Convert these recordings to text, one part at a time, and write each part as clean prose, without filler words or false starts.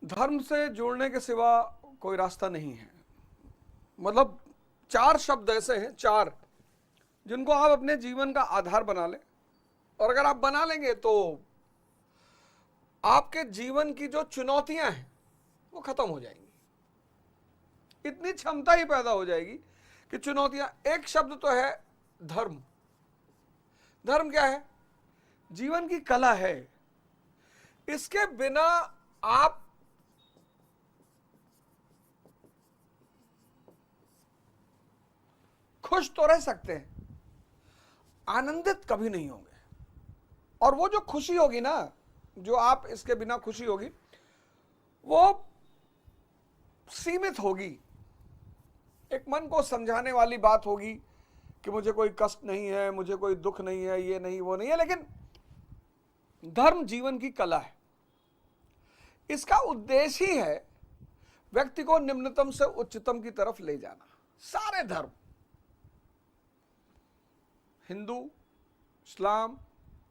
धर्म से जुड़ने के सिवा कोई रास्ता नहीं है। मतलब 4 शब्द ऐसे हैं, 4 जिनको आप अपने जीवन का आधार बना लें, और अगर आप बना लेंगे तो आपके जीवन की जो चुनौतियां हैं वो खत्म हो जाएंगी। इतनी क्षमता ही पैदा हो जाएगी कि चुनौतियां, एक शब्द तो है धर्म। धर्म क्या है? जीवन की कला है। इसके बिना आप खुश तो रह सकते हैं, आनंदित कभी नहीं होंगे। और वो जो खुशी होगी ना, जो आप इसके बिना खुशी होगी, वो सीमित होगी। एक मन को समझाने वाली बात होगी कि मुझे कोई कष्ट नहीं है, मुझे कोई दुख नहीं है, ये नहीं वो नहीं है। लेकिन धर्म जीवन की कला है। इसका उद्देश्य ही है व्यक्ति को निम्नतम से उच्चतम की तरफ ले जाना। सारे धर्म, हिंदू, इस्लाम,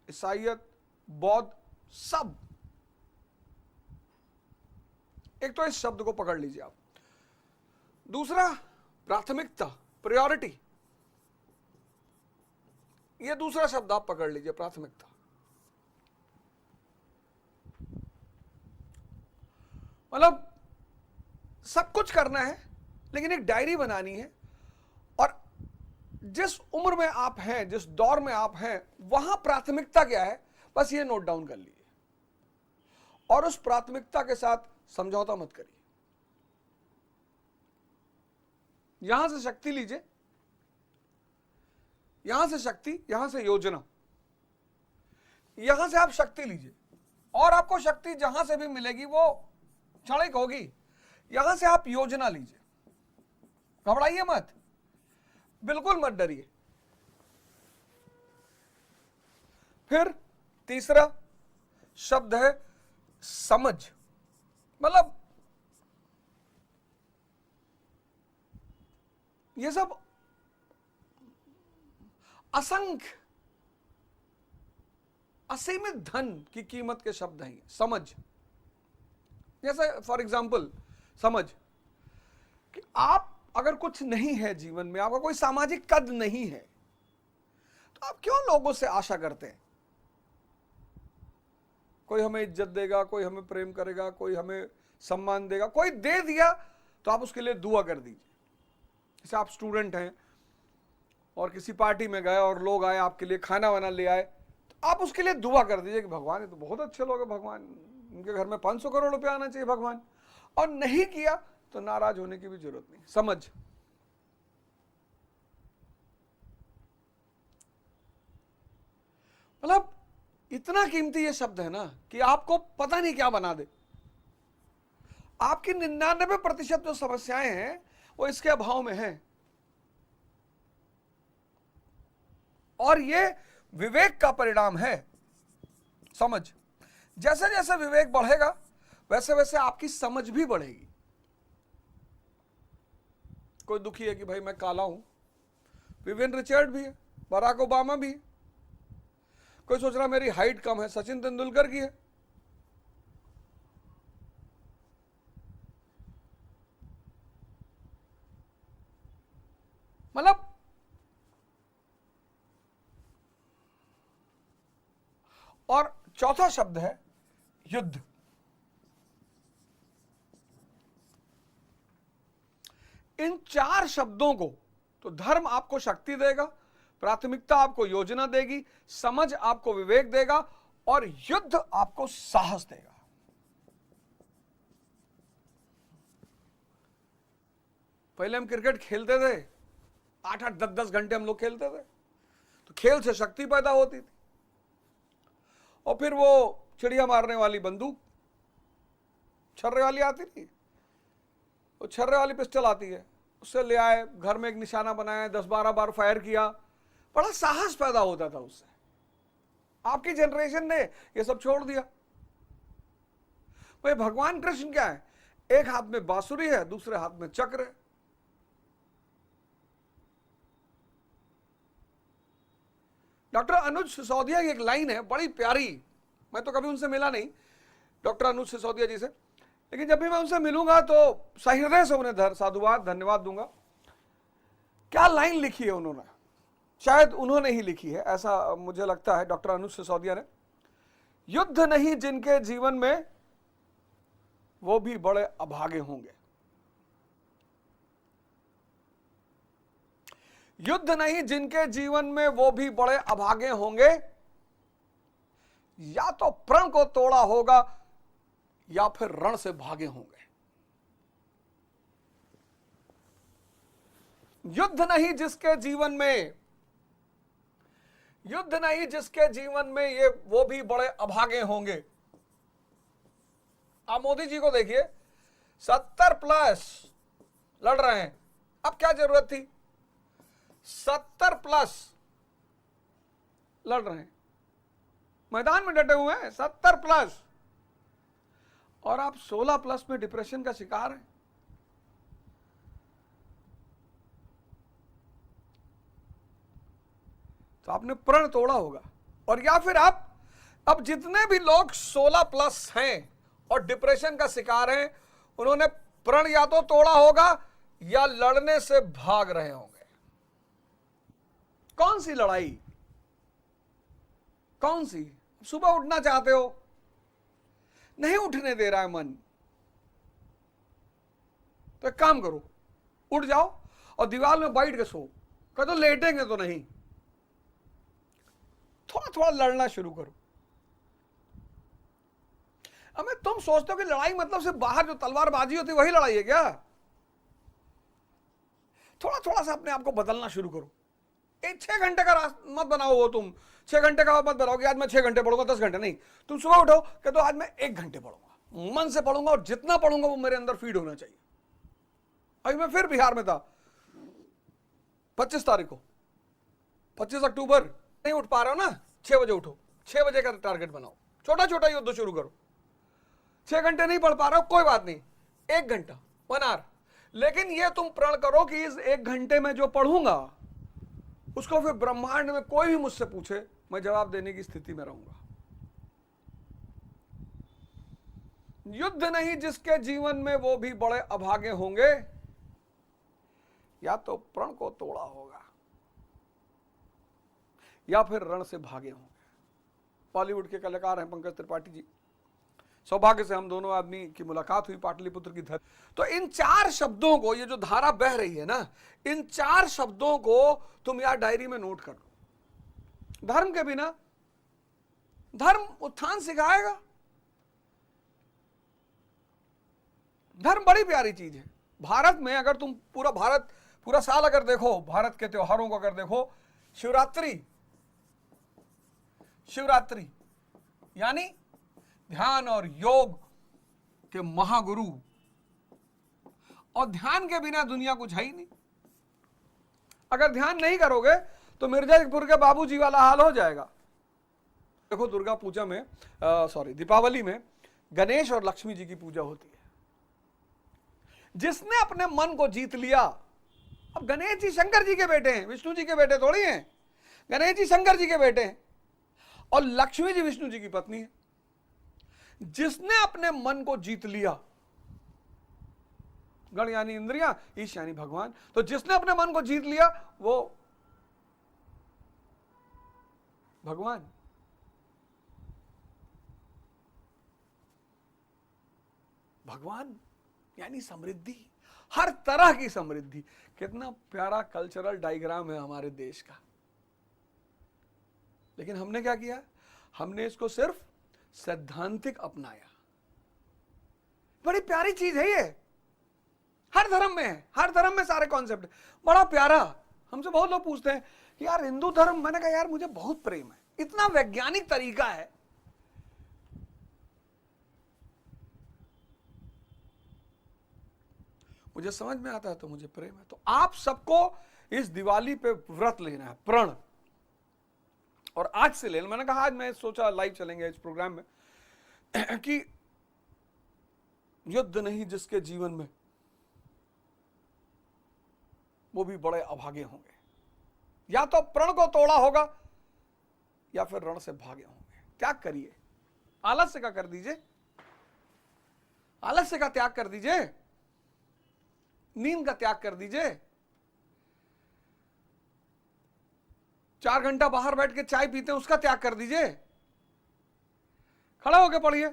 ईसाइयत, बौद्ध, सब। एक तो इस शब्द को पकड़ लीजिए आप। दूसरा, प्राथमिकता, प्रायोरिटी। ये दूसरा शब्द आप पकड़ लीजिए, प्राथमिकता। मतलब सब कुछ करना है, लेकिन एक डायरी बनानी है, और जिस उम्र में आप हैं, जिस दौर में आप हैं, वहां प्राथमिकता क्या है, बस ये नोट डाउन कर लीजिए। और उस प्राथमिकता के साथ समझौता मत करिए। यहां से शक्ति लीजिए, यहां से शक्ति, यहां से योजना, यहां से आप शक्ति लीजिए। और आपको शक्ति जहां से भी मिलेगी वो क्षणिक होगी। यहां से आप योजना लीजिए, घबराइए मत, बिल्कुल मत डरिए। फिर तीसरा शब्द है समझ। मतलब ये सब असंख्य, असीमित धन की कीमत के शब्द हैं। समझ, जैसे फॉर एग्जाम्पल समझ कि आप अगर कुछ नहीं है जीवन में, आपका कोई सामाजिक कद नहीं है, तो आप क्यों लोगों से आशा करते हैं? कोई हमें इज्जत देगा, कोई हमें प्रेम करेगा, कोई हमें सम्मान देगा, कोई दे दिया तो आप उसके लिए दुआ कर दीजिए। जैसे आप स्टूडेंट हैं और किसी पार्टी में गए और लोग आए आपके लिए खाना वाना ले आए, तो आप उसके लिए दुआ कर दीजिए कि भगवान ये तो बहुत अच्छे लोग हैं, भगवान उनके घर में 500 करोड़ रुपया आना चाहिए भगवान। और नहीं किया तो नाराज होने की भी जरूरत नहीं। समझ, मतलब इतना कीमती ये शब्द है ना कि आपको पता नहीं क्या बना दे। आपकी 99% जो समस्याएं हैं वो इसके अभाव में हैं। और ये विवेक का परिणाम है। समझ, जैसे जैसे विवेक बढ़ेगा वैसे वैसे आपकी समझ भी बढ़ेगी। कोई दुखी है कि भाई मैं काला हूं, विवियन रिचर्ड भी है, बराक ओबामा भी है। कोई सोच रहा मेरी हाइट कम है, सचिन तेंदुलकर की है। मतलब और चौथा शब्द है युद्ध। इन 4 शब्दों को, तो धर्म आपको शक्ति देगा, प्राथमिकता आपको योजना देगी, समझ आपको विवेक देगा, और युद्ध आपको साहस देगा। पहले हम क्रिकेट खेलते थे, 8-8, 10-10 घंटे हम लोग खेलते थे, तो खेल से शक्ति पैदा होती थी। और फिर वो चिड़िया मारने वाली बंदूक, छर्रे वाली आती थी, वो छर्रे वाली पिस्टल आती है, उससे ले आए, घर में एक निशाना बनाया, 10-12 बार फायर किया, बड़ा साहस पैदा होता था उससे। आपकी जनरेशन ने ये सब छोड़ दिया। भाई भगवान कृष्ण क्या है? एक हाथ में बांसुरी है, दूसरे हाथ में चक्र है। डॉक्टर अनुज सिसोदिया की एक लाइन है बड़ी प्यारी, मैं तो कभी उनसे मिला नहीं, डॉक्टर अनुज सिसोदिया जी से। लेकिन जब भी मैं उनसे मिलूंगा तो सही हृदय से उन्हें साधुवाद धन्यवाद दूंगा। क्या लाइन लिखी है उन्होंने, शायद उन्होंने ही लिखी है ऐसा मुझे लगता है, डॉक्टर अनुज सिसोदिया ने। युद्ध नहीं जिनके जीवन में वो भी बड़े अभागे होंगे। युद्ध नहीं जिनके जीवन में वो भी बड़े अभागे होंगे, या तो प्रण को तोड़ा होगा या फिर रण से भागे होंगे। युद्ध नहीं जिसके जीवन में, युद्ध नहीं जिसके जीवन में ये वो भी बड़े अभागे होंगे। आप मोदी जी को देखिए, 70+ लड़ रहे हैं, अब क्या जरूरत थी? 70+ लड़ रहे हैं, मैदान में डटे हुए हैं 70+, और आप 16+ में डिप्रेशन का शिकार हैं। तो आपने प्रण तोड़ा होगा, और या फिर आप, अब जितने भी लोग 16+ हैं और डिप्रेशन का शिकार हैं, उन्होंने प्रण या तो तोड़ा होगा या लड़ने से भाग रहे होंगे। कौन सी लड़ाई, कौन सी? सुबह उठना चाहते हो, नहीं उठने दे रहा है मन, तो एक काम करो, उठ जाओ और दीवार में बैठ के सो। कह तो लेटेंगे तो नहीं, थोड़ा थोड़ा लड़ना शुरू करो। अब तुम सोचते हो कि लड़ाई मतलब सिर्फ बाहर जो तलवारबाजी होती है वही लड़ाई है क्या? थोड़ा थोड़ा सा अपने आप को बदलना शुरू करो। 6 घंटे का मत बनाओ, वो तुम 6 घंटे का मत बनाओ कि आज मैं 6 घंटे पढ़ूंगा, 10 घंटे नहीं। तुम सुबह उठो कि तो आज मैं 1 घंटे पढ़ूंगा, मन से पढ़ूंगा, और जितना पढ़ूंगा वो मेरे अंदर फीड होना चाहिए। अभी मैं फिर बिहार में था 25 तारीख को, 25 अक्टूबर। नहीं उठ पा रहे हो ना, 6 बजे उठो, 6 बजे का टारगेट बनाओ, छोटा छोटा युद्ध शुरू करो। 6 घंटे नहीं पढ़ पा रहे हो, कोई बात नहीं, 1 घंटा, 1 आवर, लेकिन ये तुम प्रण करो कि इस 1 घंटे में जो पढ़ूंगा उसको फिर ब्रह्मांड में कोई भी मुझसे पूछे मैं जवाब देने की स्थिति में रहूंगा। युद्ध नहीं जिसके जीवन में वो भी बड़े अभागे होंगे, या तो प्रण को तोड़ा होगा या फिर रण से भागे होंगे। बॉलीवुड के कलाकार हैं पंकज त्रिपाठी जी, सौभाग्य से हम दोनों आदमी की मुलाकात हुई पाटलिपुत्र की धरती। तो इन 4 शब्दों को, ये जो धारा बह रही है ना, इन 4 शब्दों को तुम यार डायरी में नोट कर लो। धर्म के बिना, धर्म उत्थान सिखाएगा। धर्म बड़ी प्यारी चीज है। भारत में अगर तुम पूरा साल अगर देखो, भारत के त्योहारों को अगर देखो, शिवरात्रि यानी ध्यान और योग के महागुरु, और ध्यान के बिना दुनिया कुछ है ही नहीं। अगर ध्यान नहीं करोगे तो मिर्जापुर के बाबूजी वाला हाल हो जाएगा। देखो दुर्गा पूजा में, दीपावली में गणेश और लक्ष्मी जी की पूजा होती है। जिसने अपने मन को जीत लिया, अब गणेश जी शंकर जी के बेटे हैं, विष्णु जी के बेटे थोड़ी हैं। गणेश जी शंकर जी के बेटे हैं और लक्ष्मी जी विष्णु जी की पत्नी है। जिसने अपने मन को जीत लिया, गण यानी इंद्रियां, ईश यानी भगवान, तो जिसने अपने मन को जीत लिया वो भगवान। भगवान यानी समृद्धि, हर तरह की समृद्धि। कितना प्यारा कल्चरल डायग्राम है हमारे देश का। लेकिन हमने क्या किया? हमने इसको सिर्फ सैद्धांतिक अपनाया। बड़ी प्यारी चीज है ये, हर धर्म में है, हर धर्म में सारे कॉन्सेप्ट बड़ा प्यारा। हमसे बहुत लोग पूछते हैं कि यार हिंदू धर्म, मैंने कहा यार मुझे बहुत प्रेम है, इतना वैज्ञानिक तरीका है। मुझे समझ में आता है तो मुझे प्रेम है। तो आप सबको इस दिवाली पे व्रत लेना है, प्रण, और आज से ले। मैंने कहा आज मैं सोचा लाइव चलेंगे इस प्रोग्राम में कि युद्ध नहीं जिसके जीवन में वो भी बड़े अभागे होंगे, या तो प्रण को तोड़ा होगा या फिर रण से भागे होंगे। क्या करिए? आलस्य का कर दीजिए, आलस्य का त्याग कर दीजिए, नींद का त्याग कर दीजिए, 4 घंटा बाहर बैठ के चाय पीते हैं उसका त्याग कर दीजिए, खड़ा होकर पढ़िए।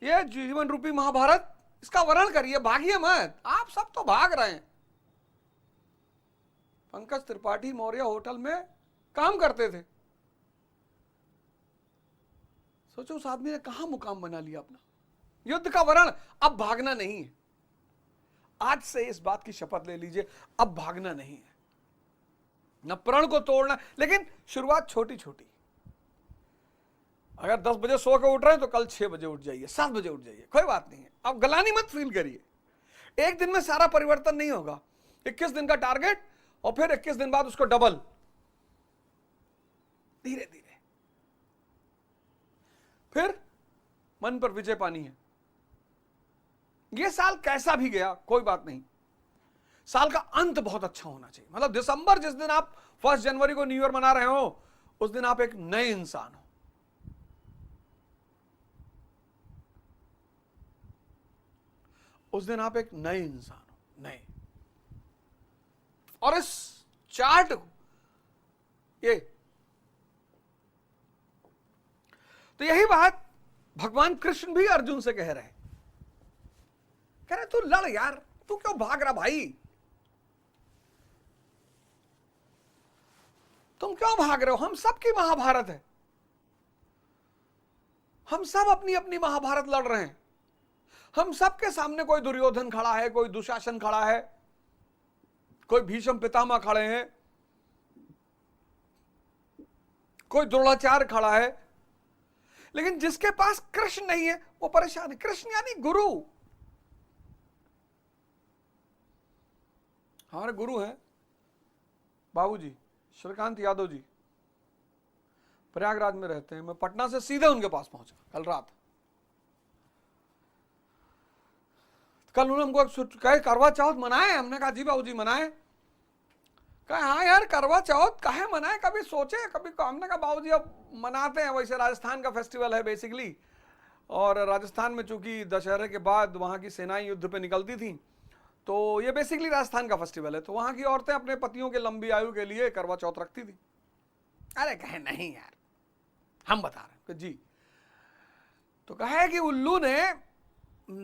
ये जीवन रूपी महाभारत, इसका वर्णन करिए, भागिए मत। आप सब तो भाग रहे हैं। पंकज त्रिपाठी मौर्य होटल में काम करते थे। सोचो उस आदमी ने कहां मुकाम बना लिया अपना। युद्ध का वर्ण, अब भागना नहीं है। आज से इस बात की शपथ ले लीजिए, अब भागना नहीं है, न प्रण को तोड़ना, लेकिन शुरुआत छोटी छोटी। अगर 10 बजे सो के उठ रहे हैं तो कल 6 बजे उठ जाइए, 7 बजे उठ जाइए, कोई बात नहीं है। अब गलानी मत फील करिए। एक दिन में सारा परिवर्तन नहीं होगा। 21 दिन का टारगेट और फिर 21 दिन बाद उसको डबल, धीरे धीरे। फिर मन पर विजय पानी है। यह साल कैसा भी गया कोई बात नहीं, साल का अंत बहुत अच्छा होना चाहिए। मतलब दिसंबर, जिस दिन आप 1 जनवरी को न्यू ईयर मना रहे हो, उस दिन आप एक नए इंसान हो। उस दिन आप एक नए इंसान हो, नए। और इस चार्ट को, ये तो यही बात भगवान कृष्ण भी अर्जुन से कह रहे तू लड़ यार, तू क्यों भाग रहा भाई, तुम क्यों भाग रहे हो। हम सबकी महाभारत है, हम सब अपनी अपनी महाभारत लड़ रहे हैं। हम सबके सामने कोई दुर्योधन खड़ा है, कोई दुशासन खड़ा है, कोई भीष्म पितामह खड़े हैं, कोई द्रोणाचार्य खड़ा है। लेकिन जिसके पास कृष्ण नहीं है वो परेशान है। कृष्ण यानी गुरु। हमारे गुरु हैं बाबूजी श्रीकांत यादव जी, प्रयागराज में रहते हैं। मैं पटना से सीधे उनके पास पहुंचा कल रात। कल उन्होंने हमको कहे करवा चौथ मनाए। हमने कहा जी बाबूजी मनाए। कहा हाँ यार करवा चौथ काहे मनाए, कभी सोचे कभी। हमने कहा बाबूजी अब मनाते हैं, वैसे राजस्थान का फेस्टिवल है बेसिकली। और राजस्थान में चूंकि दशहरे के बाद वहाँ की सेनाएं युद्ध पे निकलती थी, तो ये बेसिकली राजस्थान का फेस्टिवल है। तो वहाँ की औरतें अपने पतियों के लंबी आयु के लिए करवा चौथ रखती थी। अरे कहे नहीं यार, हम बता रहे हैं जी। तो कहे कि उल्लू ने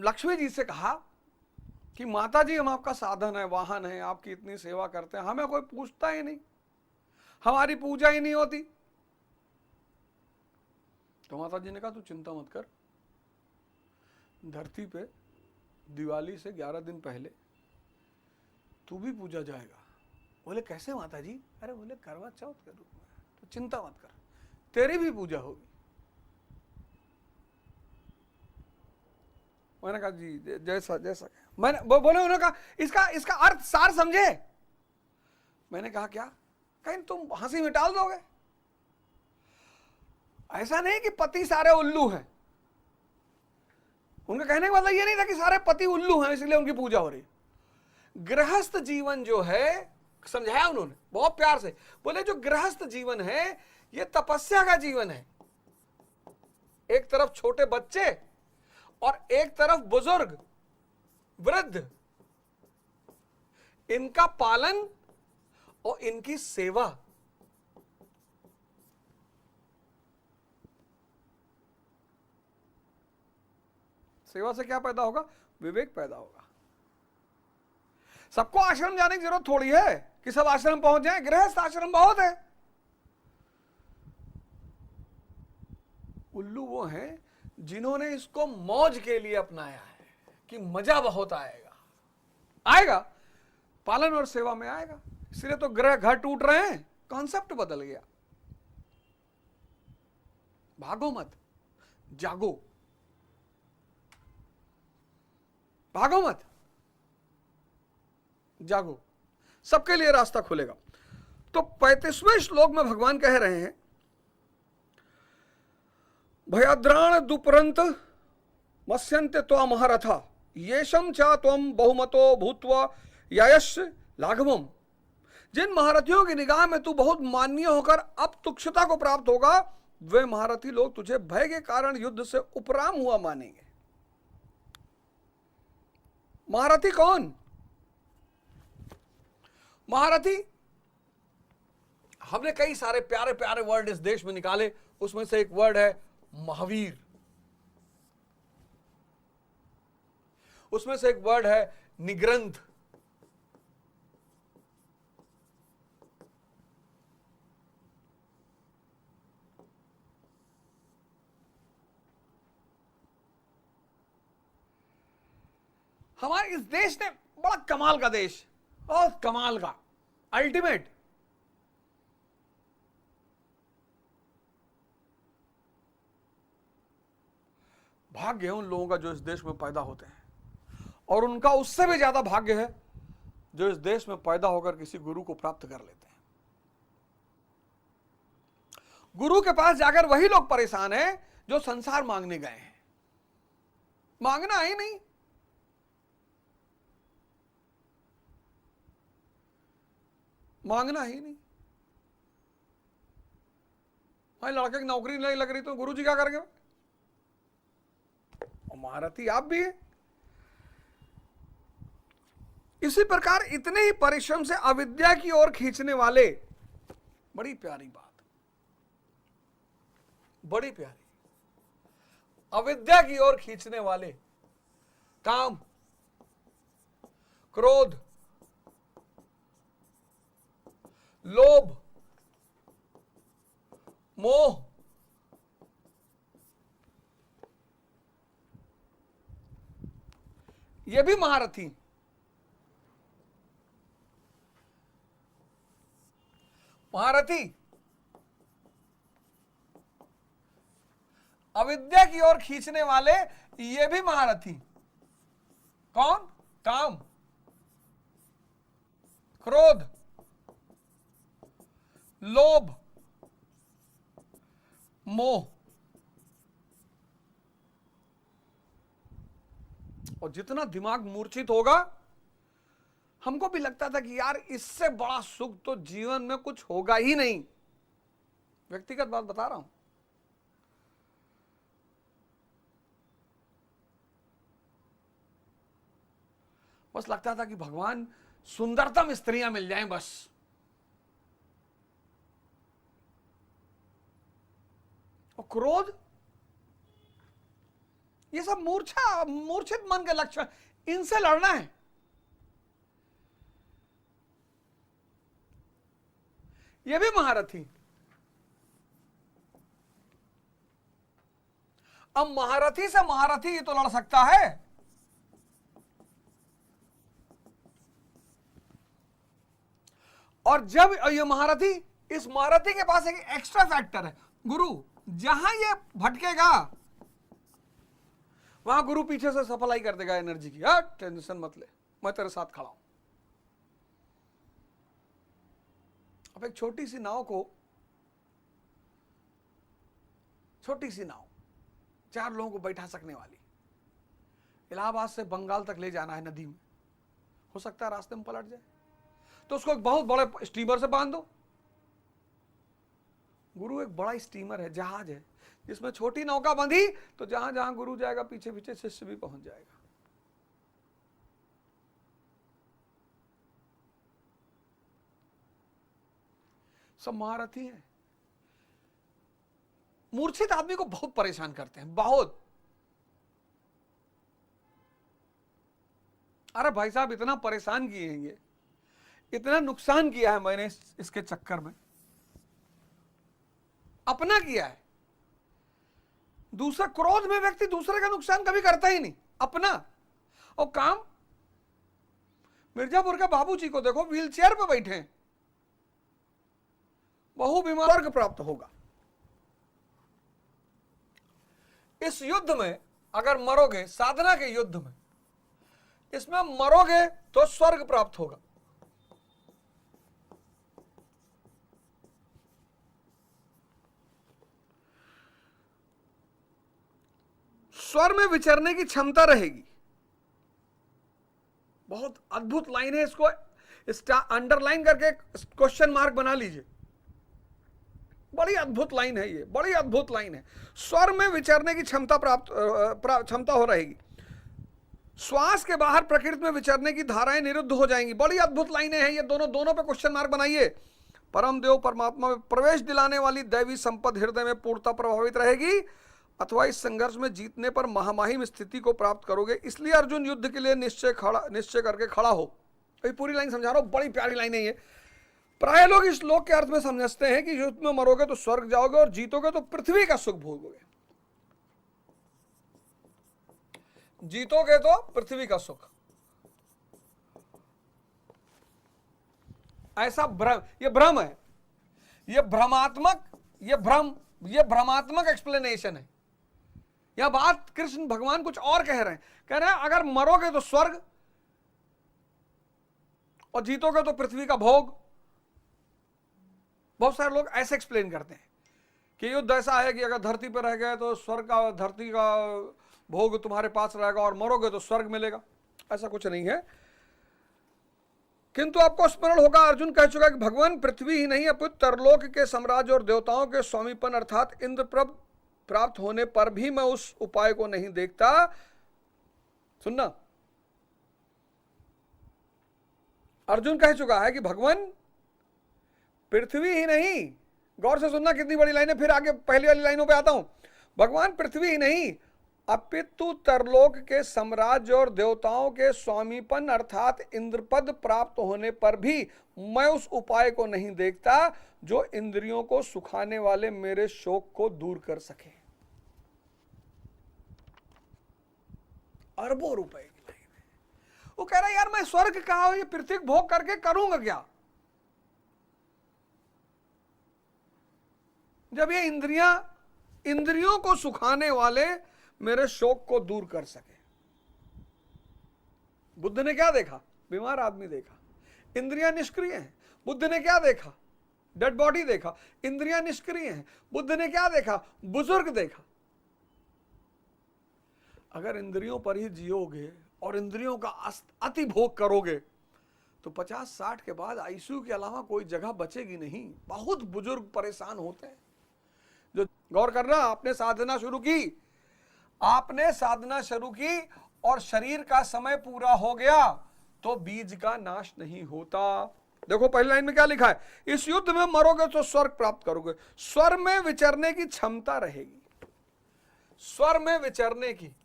लक्ष्मी जी से कहा कि माता जी हम आपका साधन है, वाहन है, आपकी इतनी सेवा करते हैं, हमें कोई पूछता ही नहीं, हमारी पूजा ही नहीं होती। तो माता जी ने कहा तू चिंता मत कर, धरती पे दिवाली से 11 दिन पहले तू भी पूजा जाएगा। बोले कैसे माता जी? अरे बोले करवा चौथ के रूप में, तो चिंता मत कर, तेरी भी पूजा होगी। मैंने कहा जी जैसा जैसा। मैंने बोले, उन्होंने कहा इसका अर्थ सार समझे। मैंने कहा क्या? कहीं तुम हंसी में टाल दोगे। ऐसा नहीं कि पति सारे उल्लू हैं। उनका कहने का मतलब ये नहीं था कि सारे पति उल्लू हैं इसलिए उनकी पूजा हो रही। गृहस्थ जीवन जो है, समझाया उन्होंने बहुत प्यार से। बोले जो गृहस्थ जीवन है ये तपस्या का जीवन है। एक तरफ छोटे बच्चे और एक तरफ बुजुर्ग वृद्ध, इनका पालन और इनकी सेवा। सेवा से क्या पैदा होगा? विवेक पैदा होगा। सबको आश्रम जाने की जरूरत थोड़ी है कि सब आश्रम पहुंच जाएं। गृहस्थ आश्रम बहुत है। उल्लू वो हैं जिन्होंने इसको मौज के लिए अपनाया है कि मजा बहुत आएगा, पालन और सेवा में आएगा। इसलिए तो ग्रह घर टूट रहे हैं, कॉन्सेप्ट बदल गया। भागो मत, जागो। भागो मत, जागो, सबके लिए रास्ता खुलेगा। तो 35वें श्लोक में भगवान कह रहे हैं भयाद्राण दुपरंत मत्स्यन्ते त्वा महारथा येषम चा त्वम बहुमतो भूत्वा यायश लाघवम। जिन महारथियों की निगाह में तू बहुत माननीय होकर अब तुक्षता को प्राप्त होगा, वे महारथी लोग तुझे भय के कारण युद्ध से उपराम हुआ मानेंगे। महारथी कौन? महारथी, हमने कई सारे प्यारे प्यारे वर्ड इस देश में निकाले, उसमें से एक वर्ड है महावीर, उसमें से एक वर्ड है निग्रंथ, हमारे इस देश ने बड़ा कमाल का देश, और कमाल का अल्टीमेट, भाग्य है उन लोगों का जो इस देश में पैदा होते हैं, और उनका उससे भी ज्यादा भाग्य है जो इस देश में पैदा होकर किसी गुरु को प्राप्त कर लेते हैं। गुरु के पास जाकर वही लोग परेशान हैं जो संसार मांगने गए हैं। मांगना ही नहीं, मांगना ही नहीं। भाई लड़के की नौकरी नहीं लग रही तो गुरु जी क्या करेंगे? और महारथी आप भी है। इसी प्रकार इतने ही परिश्रम से अविद्या की ओर खींचने वाले, बड़ी प्यारी बात, बड़ी प्यारी, अविद्या की ओर खींचने वाले काम, क्रोध, लोभ, मोह, ये भी महारथी। महारथी अविद्या की ओर खींचने वाले, ये भी महारथी। कौन? काम, क्रोध, लोभ, मोह। और जितना दिमाग मूर्छित होगा, हमको भी लगता था कि यार इससे बड़ा सुख तो जीवन में कुछ होगा ही नहीं। व्यक्तिगत बात बता रहा हूं। बस लगता था कि भगवान सुंदरतम स्त्रियां मिल जाएं बस। और क्रोध, ये सब मूर्छित मन के लक्षण, इनसे लड़ना है। ये भी महारथी। अब महारथी से महारथी तो लड़ सकता है, और जब ये महारथी, इस महारथी के पास एक एक्स्ट्रा फैक्टर है, गुरु। जहां ये भटकेगा वहां गुरु पीछे से सप्लाई कर देगा एनर्जी की। टेंशन मत ले, मैं तेरे साथ खड़ा हूं। अब एक छोटी सी नाव को, छोटी सी नाव 4 लोगों को बैठा सकने वाली, इलाहाबाद से बंगाल तक ले जाना है नदी में, हो सकता है रास्ते में पलट जाए, तो उसको एक बहुत बड़े स्टीमर से बांध दो। गुरु एक बड़ा स्टीमर है, जहाज है, जिसमें छोटी नौका बंधी तो जहां जहां गुरु जाएगा पीछे पीछे शिष्य भी पहुंच जाएगा। सब महारथी है। मूर्छित आदमी को बहुत परेशान करते हैं, बहुत। अरे भाई साहब, इतना परेशान किए हैं ये, इतना नुकसान किया है मैंने इसके चक्कर में, अपना किया है। दूसरा, क्रोध में व्यक्ति दूसरे का नुकसान कभी करता ही नहीं, अपना। और काम, मिर्जापुर के बाबूजी को देखो, व्हीलचेयर पे बैठे हैं, बहु बीमार, स्वर्ग प्राप्त होगा। इस युद्ध में अगर मरोगे, साधना के युद्ध में, इसमें मरोगे तो स्वर्ग प्राप्त होगा। स्वर में विचरने की क्षमता रहेगी। बहुत अद्भुत लाइन है, इसको अंडरलाइन करके क्वेश्चन मार्क बना लीजिए। बड़ी अद्भुत लाइन है ये, बड़ी अद्भुत लाइन है। स्वर में विचरने की क्षमता हो रहेगी, श्वास के बाहर प्रकृति में विचरने की धाराएं निरुद्ध हो जाएंगी। बड़ी अद्भुत लाइनें हैं ये, दोनों पे क्वेश्चन मार्क बनाइए। परम देव परमात्मा में प्रवेश दिलाने वाली दैवी संपद हृदय में पूर्णता प्रभावित रहेगी, अथवा इस संघर्ष में जीतने पर महामाहिम स्थिति को प्राप्त करोगे। इसलिए अर्जुन युद्ध के लिए निश्चय करके खड़ा हो। ये पूरी लाइन समझा रहा हूं, बड़ी प्यारी लाइन है ये। प्राय लोग इस श्लोक के अर्थ में समझते हैं कि युद्ध में मरोगे तो स्वर्ग जाओगे और जीतोगे तो पृथ्वी का सुख भोगोगे। जीतोगे तो पृथ्वी का सुख, ऐसा भ्रम, ये भ्रम है, ये भ्रमात्मक एक्सप्लेनेशन है। यह बात कृष्ण भगवान कुछ और कह रहे हैं। कह रहे हैं अगर मरोगे तो स्वर्ग और जीतोगे तो पृथ्वी का भोग। बहुत सारे लोग ऐसे एक्सप्लेन करते हैं कि युद्ध ऐसा है कि अगर धरती पर रह गए तो स्वर्ग का, धरती का भोग तुम्हारे पास रहेगा और मरोगे तो स्वर्ग मिलेगा। ऐसा कुछ नहीं है। किंतु आपको स्मरण होगा, अर्जुन कह चुका कि भगवान पृथ्वी ही नहीं अपितु तरलोक के साम्राज्य और देवताओं के स्वामीपन अर्थात इंद्रप्रभ प्राप्त होने पर भी मैं उस उपाय को नहीं देखता। सुनना, अर्जुन कह चुका है कि भगवान पृथ्वी ही नहीं, गौर से सुनना कितनी बड़ी लाइन है, फिर आगे पहली वाली लाइनों पे आता हूं। भगवान पृथ्वी ही नहीं अपितु तरलोक के साम्राज्य और देवताओं के स्वामीपन अर्थात इंद्रपद प्राप्त होने पर भी मैं उस उपाय को नहीं देखता जो इंद्रियों को सुखाने वाले मेरे शोक को दूर कर सके। अरबों रुपए की लाइन है। वो कह रहा है यार मैं स्वर्ग का ये पृथ्वी भोग करके करूंगा क्या, जब ये इंद्रियों को सुखाने वाले मेरे शोक को दूर कर सके। बुद्ध ने क्या देखा? बीमार आदमी देखा, इंद्रियां निष्क्रिय हैं। बुद्ध ने क्या देखा? डेड बॉडी देखा, इंद्रियां निष्क्रिय हैं। बुद्ध ने क्या देखा? बुजुर्ग देखा। अगर इंद्रियों पर ही जियोगे और इंद्रियों का अति भोग करोगे तो 50-60 के बाद आईसीयू के अलावा कोई जगह बचेगी नहीं। बहुत बुजुर्ग परेशान होते हैं। जो गौर करना, आपने साधना शुरू की और शरीर का समय पूरा हो गया तो बीज का नाश नहीं होता। देखो पहली लाइन में क्या लिखा है, इस युद्ध में मरोगे तो स्वर्ग प्राप्त करोगे। स्वर में विचरने की क्षमता रहेगी, स्वर में विचरने की।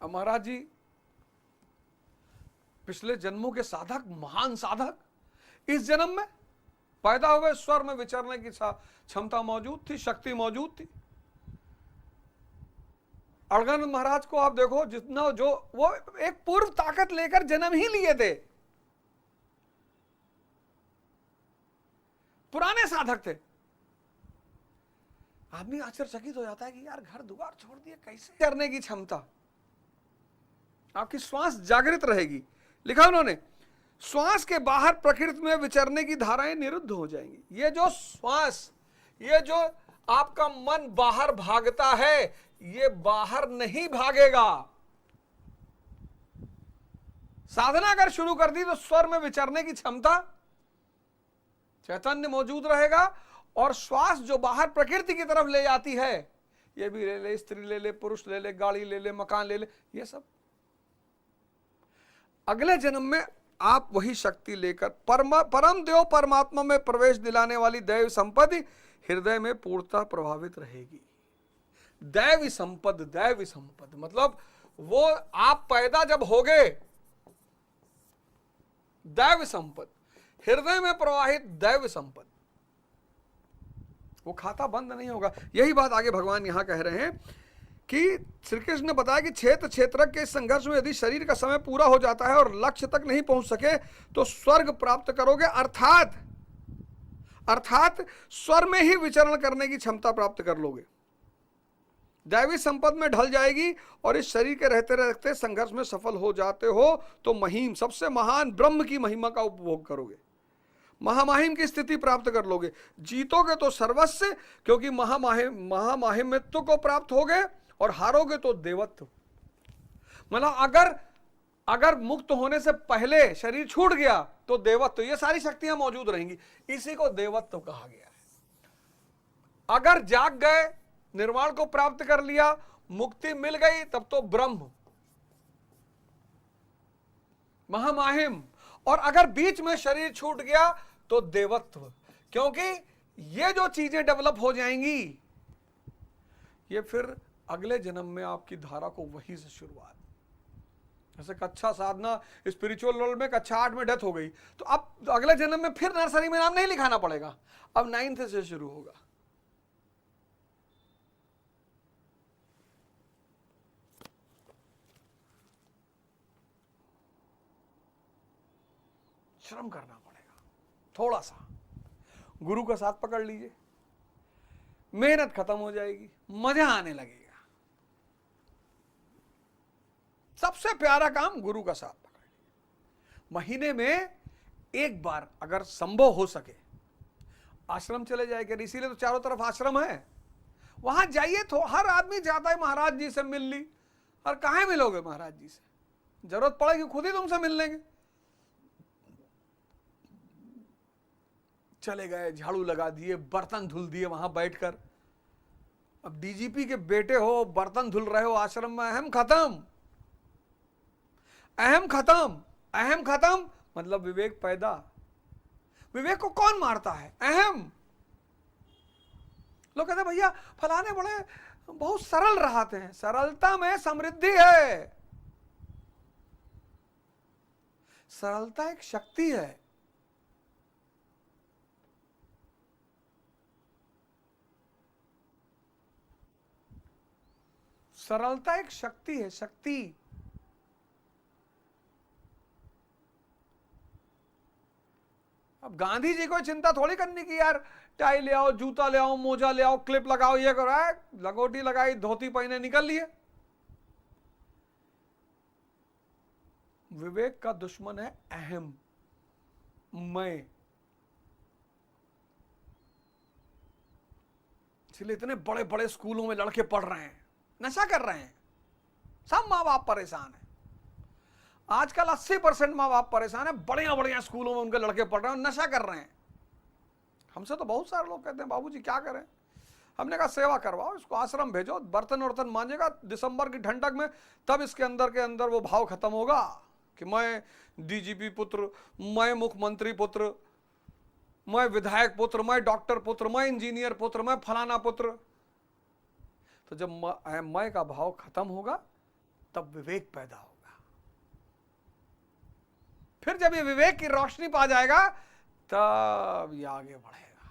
महाराज जी पिछले जन्मों के साधक, महान साधक, इस जन्म में पैदा हुए, स्वर में विचरने की क्षमता मौजूद थी, शक्ति मौजूद थी। अड़गन महाराज को आप देखो, जितना जो वो एक पूर्व ताकत लेकर जन्म ही लिए थे, पुराने साधक थे। आदमी आश्चर्यचकित हो जाता है कि यार घर द्वार छोड़ दिए कैसे। करने की क्षमता, आपकी श्वास जागृत रहेगी। लिखा उन्होंने, श्वास के बाहर प्रकृति में विचरने की धाराएं निरुद्ध हो जाएंगी। ये जो श्वास, ये जो आपका मन बाहर भागता है, ये बाहर नहीं भागेगा। साधना अगर शुरू कर दी तो स्वर में विचरने की क्षमता, चैतन्य मौजूद रहेगा और श्वास जो बाहर प्रकृति की तरफ ले जाती है, ये भी ले ले, स्त्री ले ले, पुरुष ले ले, गाड़ी ले ले, मकान ले ले, ये सब अगले जन्म में आप वही शक्ति लेकर परम देव परमात्मा में प्रवेश दिलाने वाली दैव संपत्ति हृदय में पूर्णता प्रभावित रहेगी। दैवी संपद मतलब वो आप पैदा जब होगे, दैव संपद, हृदय में प्रवाहित दैव संपद, वो खाता बंद नहीं होगा। यही बात आगे भगवान यहां कह रहे हैं कि श्री कृष्ण ने बताया कि क्षेत्रक के संघर्ष में यदि शरीर का समय पूरा हो जाता है और लक्ष्य तक नहीं पहुंच सके तो स्वर्ग प्राप्त करोगे, अर्थात स्वर में ही विचरण करने की क्षमता प्राप्त कर लोगे। दैवी संपद में ढल जाएगी और इस शरीर के रहते रहते संघर्ष में सफल हो जाते हो तो महिम, सबसे महान ब्रह्म की महिमा का उपभोग करोगे, महामाहिम की स्थिति प्राप्त कर लोगे। जीतोगे तो सर्वस्व, क्योंकि महामाहिमित्व को प्राप्त होगे, और हारोगे तो देवत्व। मतलब अगर अगर मुक्त होने से पहले शरीर छूट गया तो देवत्व, ये सारी शक्तियां मौजूद रहेंगी, इसी को देवत्व कहा गया है। अगर जाग गए, निर्वाण को प्राप्त कर लिया, मुक्ति मिल गई, तब तो ब्रह्म महामाहिम। और अगर बीच में शरीर छूट गया तो देवत्व, क्योंकि ये जो चीजें डेवलप हो जाएंगी, ये फिर अगले जन्म में आपकी धारा को वही से शुरुआत। जैसे कक्षा साधना स्पिरिचुअल वर्ल्ड में कक्षा 8 में डेथ हो गई, तो अब अगले जन्म में फिर नर्सरी में नाम नहीं लिखाना पड़ेगा, अब 9th से शुरू होगा। श्रम करना पड़ेगा थोड़ा सा, गुरु का साथ पकड़ लीजिए, मेहनत खत्म हो जाएगी, मजा आने लगेगा। सबसे प्यारा काम गुरु का साथ पकड़। महीने में एक बार अगर संभव हो सके आश्रम चले जाएगा, इसीलिए तो चारों तरफ आश्रम है, वहां जाइए। तो हर आदमी जाता है महाराज जी से मिल ली, और कहां मिलोगे महाराज जी से, जरूरत पड़ेगी खुद ही तुमसे मिल लेंगे। चले गए, झाड़ू लगा दिए, बर्तन धुल दिए वहां बैठकर। अब डीजीपी के बेटे हो, बर्तन धुल रहे हो आश्रम में, अहम खत्म, अहम खत्म, अहम खत्म, मतलब विवेक पैदा। विवेक को कौन मारता है? अहम। लोग कहते भैया फलाने बड़े बहुत सरल रहते हैं, सरलता में समृद्धि है। सरलता एक शक्ति है। सरलता एक शक्ति है, शक्ति। अब गांधी जी को चिंता थोड़ी करनी की यार टाई ले आओ, जूता ले आओ, मोजा ले आओ, क्लिप लगाओ, ये करो, लंगोटी लगाई, धोती पहने, निकल लिए। विवेक का दुश्मन है अहम, मैं। इसलिए इतने बड़े बड़े स्कूलों में लड़के पढ़ रहे हैं, नशा कर रहे हैं, सब माँ बाप परेशान है। आजकल 80% माँ बाप परेशान है, बढ़िया बढ़िया स्कूलों में उनके लड़के पढ़ रहे हैं, नशा कर रहे हैं। हमसे तो बहुत सारे लोग कहते हैं बाबूजी क्या करें, हमने कहा सेवा करवाओ, इसको आश्रम भेजो, बर्तन वर्तन मांजेगा दिसंबर की ठंडक में, तब इसके अंदर वो भाव खत्म होगा कि मैं डीजीपी पुत्र, मैं मुख्यमंत्री पुत्र, मैं विधायक पुत्र, मैं डॉक्टर पुत्र, मैं इंजीनियर पुत्र, मैं फलाना पुत्र। तो जब मैं का भाव खत्म होगा तब विवेक पैदा होगा। फिर जब ये विवेक की रोशनी पा जाएगा तब ये आगे बढ़ेगा।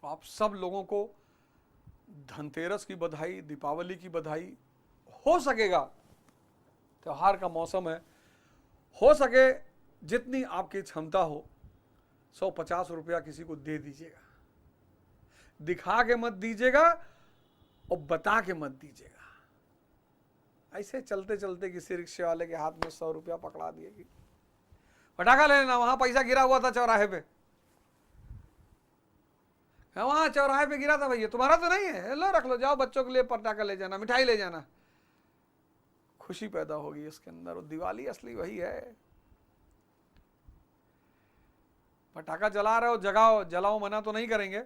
तो आप सब लोगों को धनतेरस की बधाई, दीपावली की बधाई। हो सकेगा, त्योहार का मौसम है, हो सके जितनी आपकी क्षमता हो 150 रुपया किसी को दे दीजिएगा। दिखा के मत दीजिएगा और बता के मत दीजिएगा। ऐसे चलते चलते किसी रिक्शे वाले के हाथ में 100 रुपया पकड़ा दिएगी, पटाखा ले लेना, वहां पैसा गिरा हुआ था चौराहे पे, वहां चौराहे पे गिरा था भैया, तुम्हारा तो नहीं है, लो रख लो, जाओ बच्चों के लिए पटाखा ले जाना, मिठाई ले जाना। खुशी पैदा होगी इसके अंदर, और दिवाली असली वही है। पटाखा जला रहे हो, जगाओ, जलाओ, मना तो नहीं करेंगे,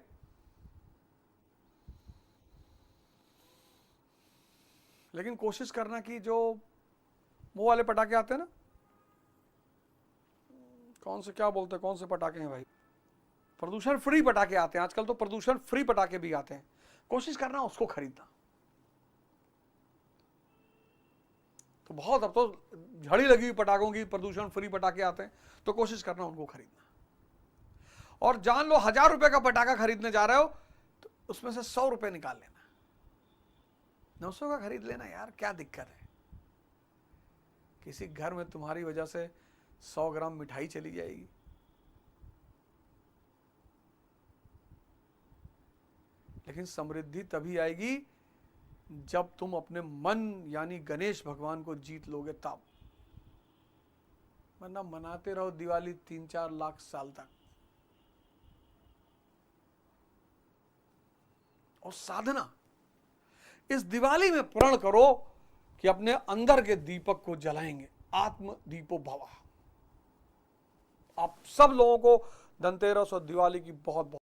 लेकिन कोशिश करना कि जो वो वाले पटाखे आते हैं ना, कौन से क्या बोलते हैं, कौन से पटाखे हैं भाई, प्रदूषण फ्री पटाखे आते हैं आजकल, तो प्रदूषण फ्री पटाखे भी आते हैं, कोशिश करना उसको खरीदना। तो बहुत अब तो झड़ी लगी हुई पटाखों की, प्रदूषण फ्री पटाखे आते हैं, तो कोशिश करना उनको खरीदना। और जान लो 1000 रुपए का पटाखा खरीदने जा रहे हो तो उसमें से 100 रुपए निकाल लेना, 900 का खरीद लेना यार, क्या दिक्कत है। किसी घर में तुम्हारी वजह से 100 ग्राम मिठाई चली जाएगी। लेकिन समृद्धि तभी आएगी जब तुम अपने मन यानी गणेश भगवान को जीत लोगे तब। वरना मनाते रहो दिवाली 3-4 लाख साल तक। और साधना, इस दिवाली में प्रण करो कि अपने अंदर के दीपक को जलाएंगे। आत्म दीपो भव। आप सब लोगों को धनतेरस और दिवाली की बहुत बहुत